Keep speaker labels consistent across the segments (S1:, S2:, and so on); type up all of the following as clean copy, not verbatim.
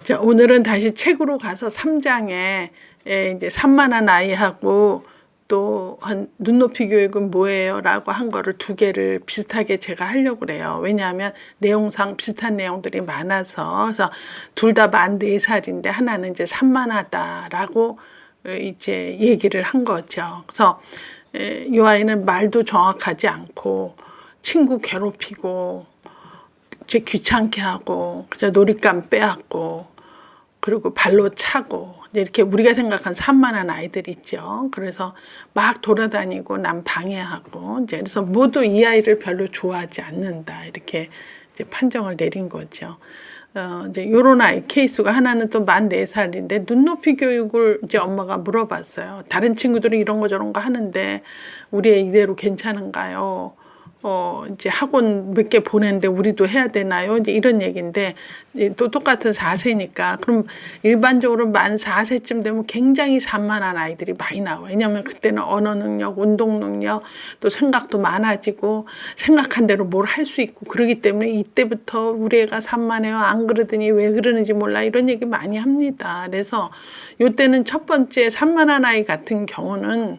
S1: 자, 오늘은 다시 책으로 가서 3장에 이제 산만한 아이하고 또 한 눈높이 교육은 뭐예요? 라고 한 거를 두 개를 비슷하게 제가 하려고 그래요. 왜냐하면 내용상 비슷한 내용들이 많아서. 그래서 둘 다 만 4살인데 하나는 이제 산만하다라고 이제 얘기를 한 거죠. 그래서 이 아이는 말도 정확하지 않고 친구 괴롭히고 제 귀찮게 하고 그냥 놀잇감 빼앗고 그리고 발로 차고 이렇게 우리가 생각한 산만한 아이들 있죠. 그래서 막 돌아다니고 남 방해하고 이제 그래서 모두 이 아이를 별로 좋아하지 않는다 이렇게 이제 판정을 내린 거죠. 이제 요런 아이 케이스가 하나는 또 만 4살인데 눈높이 교육을 이제 엄마가 물어봤어요. 다른 친구들이 이런 거 저런 거 하는데 우리 애 이대로 괜찮은가요? 이제 학원 몇 개 보냈는데 우리도 해야 되나요? 이제 이런 얘기인데, 또 똑같은 4세니까. 그럼 일반적으로 만 4세쯤 되면 굉장히 산만한 아이들이 많이 나와요. 왜냐면 그때는 언어 능력, 운동 능력, 또 생각도 많아지고, 생각한 대로 뭘 할 수 있고, 그러기 때문에 이때부터 우리 애가 산만해요. 안 그러더니 왜 그러는지 몰라. 이런 얘기 많이 합니다. 그래서 요때는 첫 번째 산만한 아이 같은 경우는,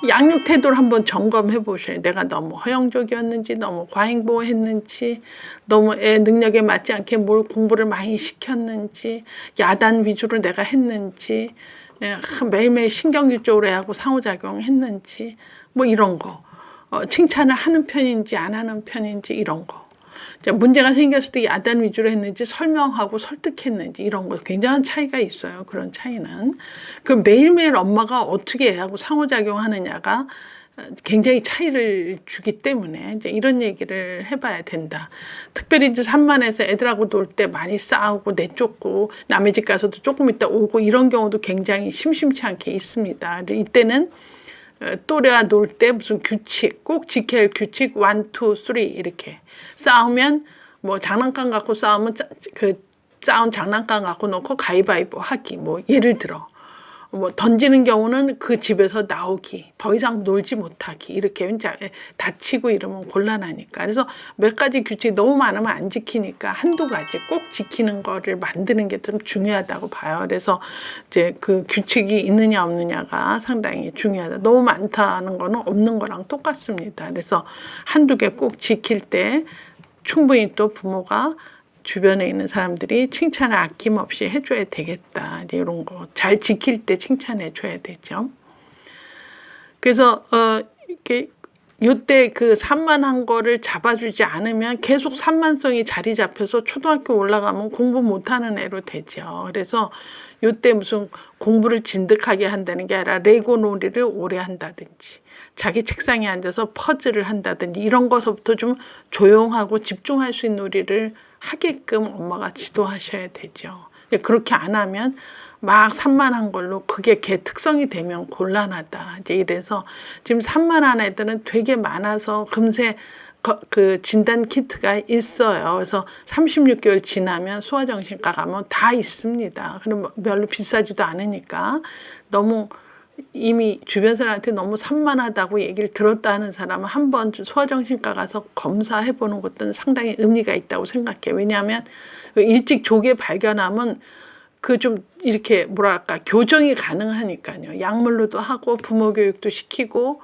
S1: 양육 태도를 한번 점검해 보셔요. 내가 너무 허용적이었는지, 너무 과잉보호했는지, 너무 애 능력에 맞지 않게 뭘 공부를 많이 시켰는지, 야단 위주로 내가 했는지, 매일매일 신경질적으로 애하고 상호작용했는지, 뭐 이런 거. 칭찬을 하는 편인지 안 하는 편인지 이런 거. 문제가 생겼을 때 야단 위주로 했는지 설명하고 설득했는지 이런 거 굉장한 차이가 있어요. 그런 차이는. 그 매일매일 엄마가 어떻게 애하고 상호작용하느냐가 굉장히 차이를 주기 때문에 이제 이런 얘기를 해봐야 된다. 특별히 이제 산만해서 애들하고 놀 때 많이 싸우고 내쫓고 남의 집 가서도 조금 있다 오고 이런 경우도 굉장히 심심치 않게 있습니다. 이때는 또래와 놀 때 무슨 규칙, 꼭 지켜야 할 규칙 1, 2, 3 이렇게 싸우면 뭐 장난감 갖고 싸우면 그 싸운 장난감 갖고 놓고 가위바위보 하기 뭐 예를 들어 뭐 던지는 경우는 그 집에서 나오기, 더 이상 놀지 못하기 이렇게 다치고 이러면 곤란하니까. 그래서 몇 가지 규칙 너무 많으면 안 지키니까 한두 가지 꼭 지키는 거를 만드는 게 좀 중요하다고 봐요. 그래서 이제 그 규칙이 있느냐 없느냐가 상당히 중요하다. 너무 많다는 거는 없는 거랑 똑같습니다. 그래서 한두 개 꼭 지킬 때 충분히 또 부모가 주변에 있는 사람들이 칭찬을 아낌없이 해줘야 되겠다. 이제 이런 거 잘 지킬 때 칭찬해 줘야 되죠. 그래서 이렇게 요때 그 산만한 거를 잡아주지 않으면 계속 산만성이 자리 잡혀서 초등학교 올라가면 공부 못하는 애로 되죠. 그래서 요때 무슨 공부를 진득하게 한다는 게 아니라 레고 놀이를 오래 한다든지 자기 책상에 앉아서 퍼즐을 한다든지 이런 것부터 좀 조용하고 집중할 수 있는 놀이를 하게끔 엄마가 지도하셔야 되죠. 그렇게 안 하면 막 산만한 걸로 그게 걔 특성이 되면 곤란하다. 이제 이래서 지금 산만한 애들은 되게 많아서 금세 그 진단 키트가 있어요. 그래서 36개월 지나면 소아정신과 가면 다 있습니다. 그럼 별로 비싸지도 않으니까 너무 이미 주변 사람한테 너무 산만하다고 얘기를 들었다 하는 사람은 한번 소아정신과 가서 검사해 보는 것도 상당히 의미가 있다고 생각해요. 왜냐하면 일찍 조기에 발견하면 그 좀 이렇게 뭐랄까 교정이 가능하니까요. 약물로도 하고 부모 교육도 시키고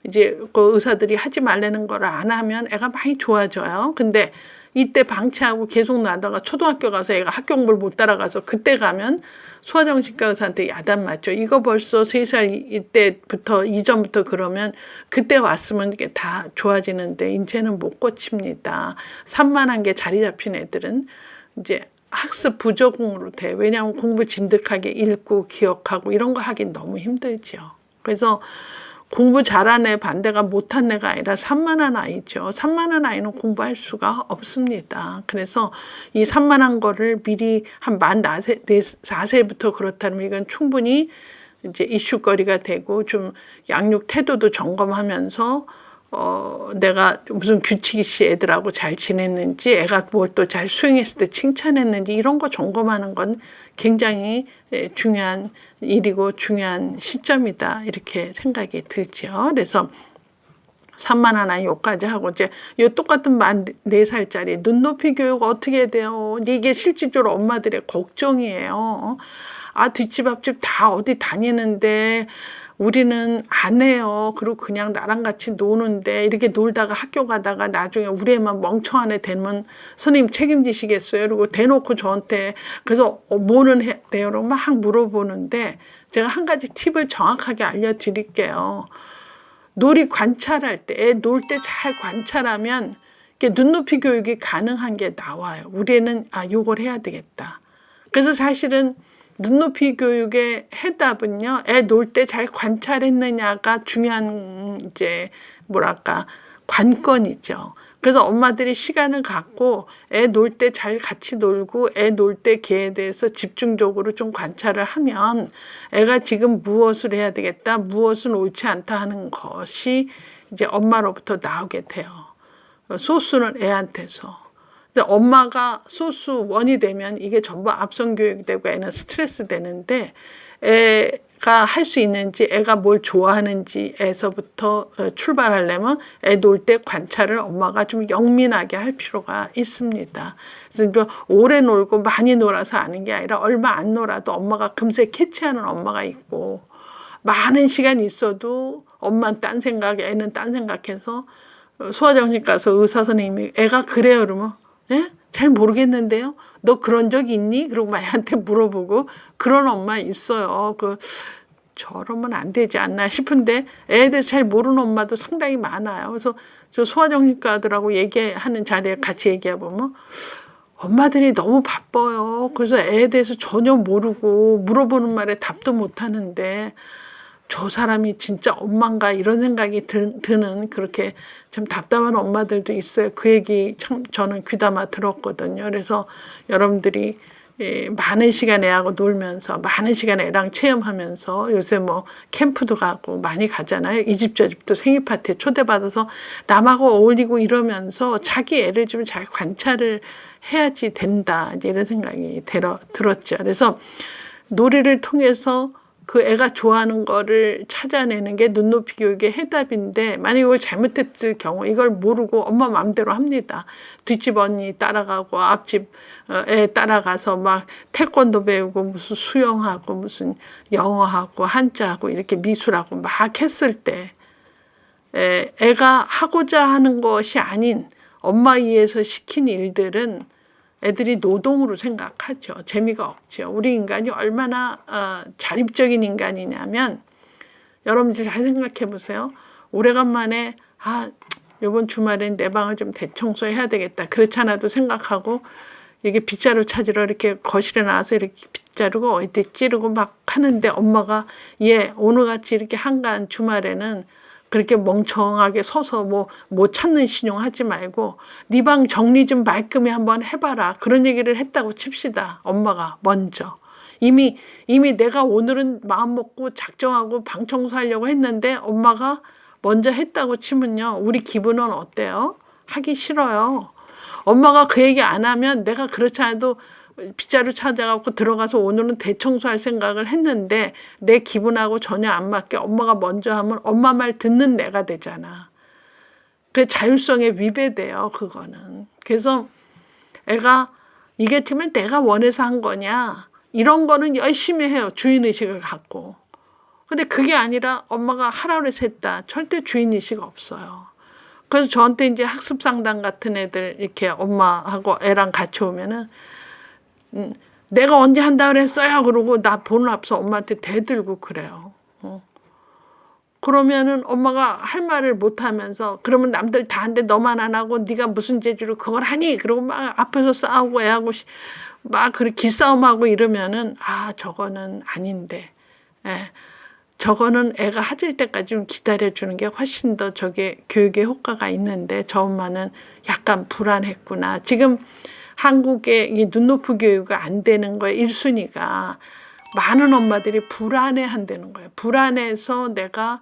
S1: 이제 그 의사들이 하지 말라는 걸 안 하면 애가 많이 좋아져요. 근데 이때 방치하고 계속 나다가 초등학교 가서 애가 학교 공부를 못 따라가서 그때 가면 소아정신과 의사한테 야단 맞죠. 이거 벌써 3살 이때부터 이전부터 그러면 그때 왔으면 이게 다 좋아지는데 인체는 못 고칩니다. 산만한 게 자리 잡힌 애들은 이제 학습 부적응으로 돼. 왜냐하면 공부 진득하게 읽고 기억하고 이런 거 하긴 너무 힘들죠. 그래서 공부 잘하는 애 반대가 못한 애가 아니라 산만한 아이죠. 산만한 아이는 공부할 수가 없습니다. 그래서 이 산만한 거를 미리 한 만 4세부터 그렇다면 이건 충분히 이제 이슈거리가 되고 좀 양육 태도도 점검하면서 내가 무슨 규칙이 씨 애들하고 잘 지냈는지 애가 뭘 또 잘 수행했을 때 칭찬했는지 이런 거 점검하는 건 굉장히 중요한 일이고 중요한 시점이다 이렇게 생각이 들죠. 그래서 산만 하나 욕까지 하고 이제 요 똑같은 만 4살짜리 눈높이 교육 어떻게 해야 돼요? 이게 실질적으로 엄마들의 걱정이에요. 아, 뒷집 앞집 다 어디 다니는데 우리는 안 해요. 그리고 그냥 나랑 같이 노는데 이렇게 놀다가 학교 가다가 나중에 우리 애만 멍청한 애 되면 선생님 책임지시겠어요? 그리고 대놓고 저한테 그래서 뭐는 해야 돼요? 라고 막 물어보는데 제가 한 가지 팁을 정확하게 알려드릴게요. 놀이 관찰할 때, 애 놀 때 잘 관찰하면 이게 눈높이 교육이 가능한 게 나와요. 우리 애는 아, 요걸 해야 되겠다. 그래서 사실은 눈높이 교육의 해답은요, 애 놀 때 잘 관찰했느냐가 중요한 이제 뭐랄까 관건이죠. 그래서 엄마들이 시간을 갖고 애 놀 때 잘 같이 놀고 애 놀 때 걔에 대해서 집중적으로 좀 관찰을 하면 애가 지금 무엇을 해야 되겠다, 무엇은 옳지 않다 하는 것이 이제 엄마로부터 나오게 돼요. 소수는 애한테서. 엄마가 소수 원이 되면 이게 전부 앞선 교육이 되고 애는 스트레스 되는데 애가 할 수 있는지 애가 뭘 좋아하는지에서부터 출발하려면 애 놀 때 관찰을 엄마가 좀 영민하게 할 필요가 있습니다. 그래서 오래 놀고 많이 놀아서 아는 게 아니라 얼마 안 놀아도 엄마가 금세 캐치하는 엄마가 있고 많은 시간이 있어도 엄마는 딴 생각, 애는 딴 생각해서 소아정신 가서 의사 선생님이 애가 그래요 그러면 네? 잘 모르겠는데요. 너 그런 적 있니? 그리고 마이한테 물어보고 그런 엄마 있어요. 저러면 안 되지 않나 싶은데 애에 대해서 잘 모르는 엄마도 상당히 많아요. 그래서 저 소아정신과들하고 얘기하는 자리에 같이 얘기해 보면 엄마들이 너무 바빠요. 그래서 애에 대해서 전혀 모르고 물어보는 말에 답도 못 하는데 저 사람이 진짜 엄마인가 이런 생각이 드는 그렇게 참 답답한 엄마들도 있어요. 그 얘기 참 저는 귀담아 들었거든요. 그래서 여러분들이 많은 시간 애하고 놀면서 많은 시간 애랑 체험하면서 요새 뭐 캠프도 가고 많이 가잖아요. 이 집 저 집도 생일 파티에 초대받아서 남하고 어울리고 이러면서 자기 애를 좀 잘 관찰을 해야지 된다. 이런 생각이 들었죠. 그래서 놀이를 통해서 그 애가 좋아하는 거를 찾아내는 게 눈높이 교육의 해답인데 만약 이걸 잘못했을 경우 이걸 모르고 엄마 마음대로 합니다. 뒷집 언니 따라가고 앞집 애 따라가서 막 태권도 배우고 무슨 수영하고 무슨 영어하고 한자하고 이렇게 미술하고 막 했을 때 애가 하고자 하는 것이 아닌 엄마 이해에서 시킨 일들은 애들이 노동으로 생각하죠. 재미가 없죠. 우리 인간이 얼마나 자립적인 인간이냐면 여러분들 잘 생각해 보세요. 오래간만에 이번 주말엔 내 방을 좀 대청소해야 되겠다. 그렇지 않아도 생각하고 이게 빗자루 찾으러 이렇게 거실에 나와서 이렇게 빗자루가 어디 찌르고 막 하는데 엄마가 오늘같이 이렇게 한가한 주말에는 그렇게 멍청하게 서서 뭐 찾는 신용 하지 말고 네 방 정리 좀 말끔히 한번 해봐라. 그런 얘기를 했다고 칩시다. 엄마가 먼저. 이미 내가 오늘은 마음 먹고 작정하고 방 청소하려고 했는데 엄마가 먼저 했다고 치면요. 우리 기분은 어때요? 하기 싫어요. 엄마가 그 얘기 안 하면 내가 그렇지 않아도 빗자루 찾아갖고 들어가서 오늘은 대청소할 생각을 했는데 내 기분하고 전혀 안 맞게 엄마가 먼저 하면 엄마 말 듣는 내가 되잖아. 그 자율성에 위배돼요. 그거는. 그래서 애가 이게 정말 내가 원해서 한 거냐 이런 거는 열심히 해요. 주인의식을 갖고. 근데 그게 아니라 엄마가 하라고 해서 했다. 절대 주인의식 없어요. 그래서 저한테 이제 학습상담 같은 애들 이렇게 엄마하고 애랑 같이 오면은 내가 언제 한다 그랬어요? 그러고 나 보는 앞서 엄마한테 대들고 그래요. 그러면은 엄마가 할 말을 못 하면서 그러면 남들 다 하는데 너만 안 하고 네가 무슨 재주로 그걸 하니? 그러고 막 앞에서 싸우고 애하고 막 그렇게 기싸움하고 이러면은 저거는 아닌데. 저거는 애가 하질 때까지 좀 기다려주는 게 훨씬 더 저게 교육의 효과가 있는데 저 엄마는 약간 불안했구나. 지금 한국의 이 눈높이 교육이 안 되는 거에 1순위가 많은 엄마들이 불안해 한다는 거예요. 불안해서 내가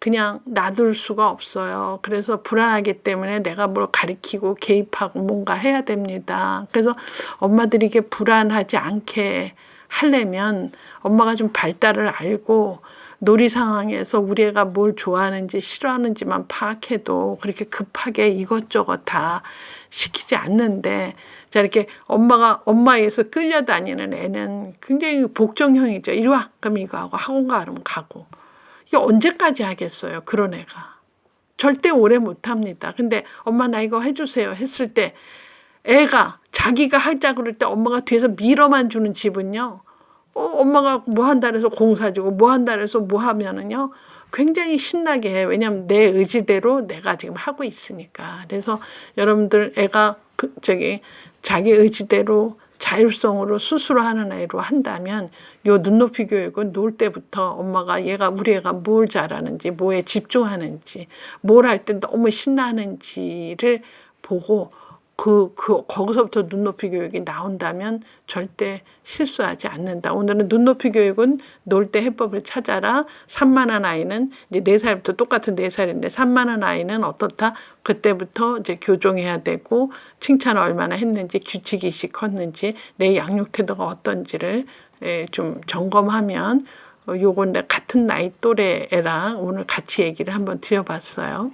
S1: 그냥 놔둘 수가 없어요. 그래서 불안하기 때문에 내가 뭘 가리키고 개입하고 뭔가 해야 됩니다. 그래서 엄마들이 이게 불안하지 않게 하려면 엄마가 좀 발달을 알고 놀이 상황에서 우리 애가 뭘 좋아하는지 싫어하는지만 파악해도 그렇게 급하게 이것저것 다 시키지 않는데, 자, 이렇게 엄마에서 끌려다니는 애는 굉장히 복종형이죠. 이리 와. 그럼 이거 하고 학원 가. 그러면 가고. 이게 언제까지 하겠어요? 그런 애가. 절대 오래 못 합니다. 근데 엄마 나 이거 해주세요 했을 때 애가 자기가 하자 그럴 때 엄마가 뒤에서 밀어만 주는 집은요. 엄마가 뭐 한다 그래서 공 사주고 뭐 한다 그래서 뭐 하면은요. 굉장히 신나게 해요. 왜냐하면 내 의지대로 내가 지금 하고 있으니까. 그래서 여러분들 애가 자기 의지대로 자율성으로 스스로 하는 애로 한다면 요 눈높이 교육은 놀 때부터 엄마가 우리 애가 뭘 잘하는지 뭐에 집중하는지 뭘 할 때 너무 신나는지를 보고 거기서부터 눈높이 교육이 나온다면 절대 실수하지 않는다. 오늘은 눈높이 교육은 놀 때 해법을 찾아라. 산만한 아이는 이제 4살부터 똑같은 4살인데 산만한 아이는 어떻다? 그때부터 이제 교정해야 되고 칭찬을 얼마나 했는지 규칙이식 컸는지 내 양육 태도가 어떤지를 좀 점검하면 요건 같은 나이 또래 애랑 오늘 같이 얘기를 한번 드려봤어요.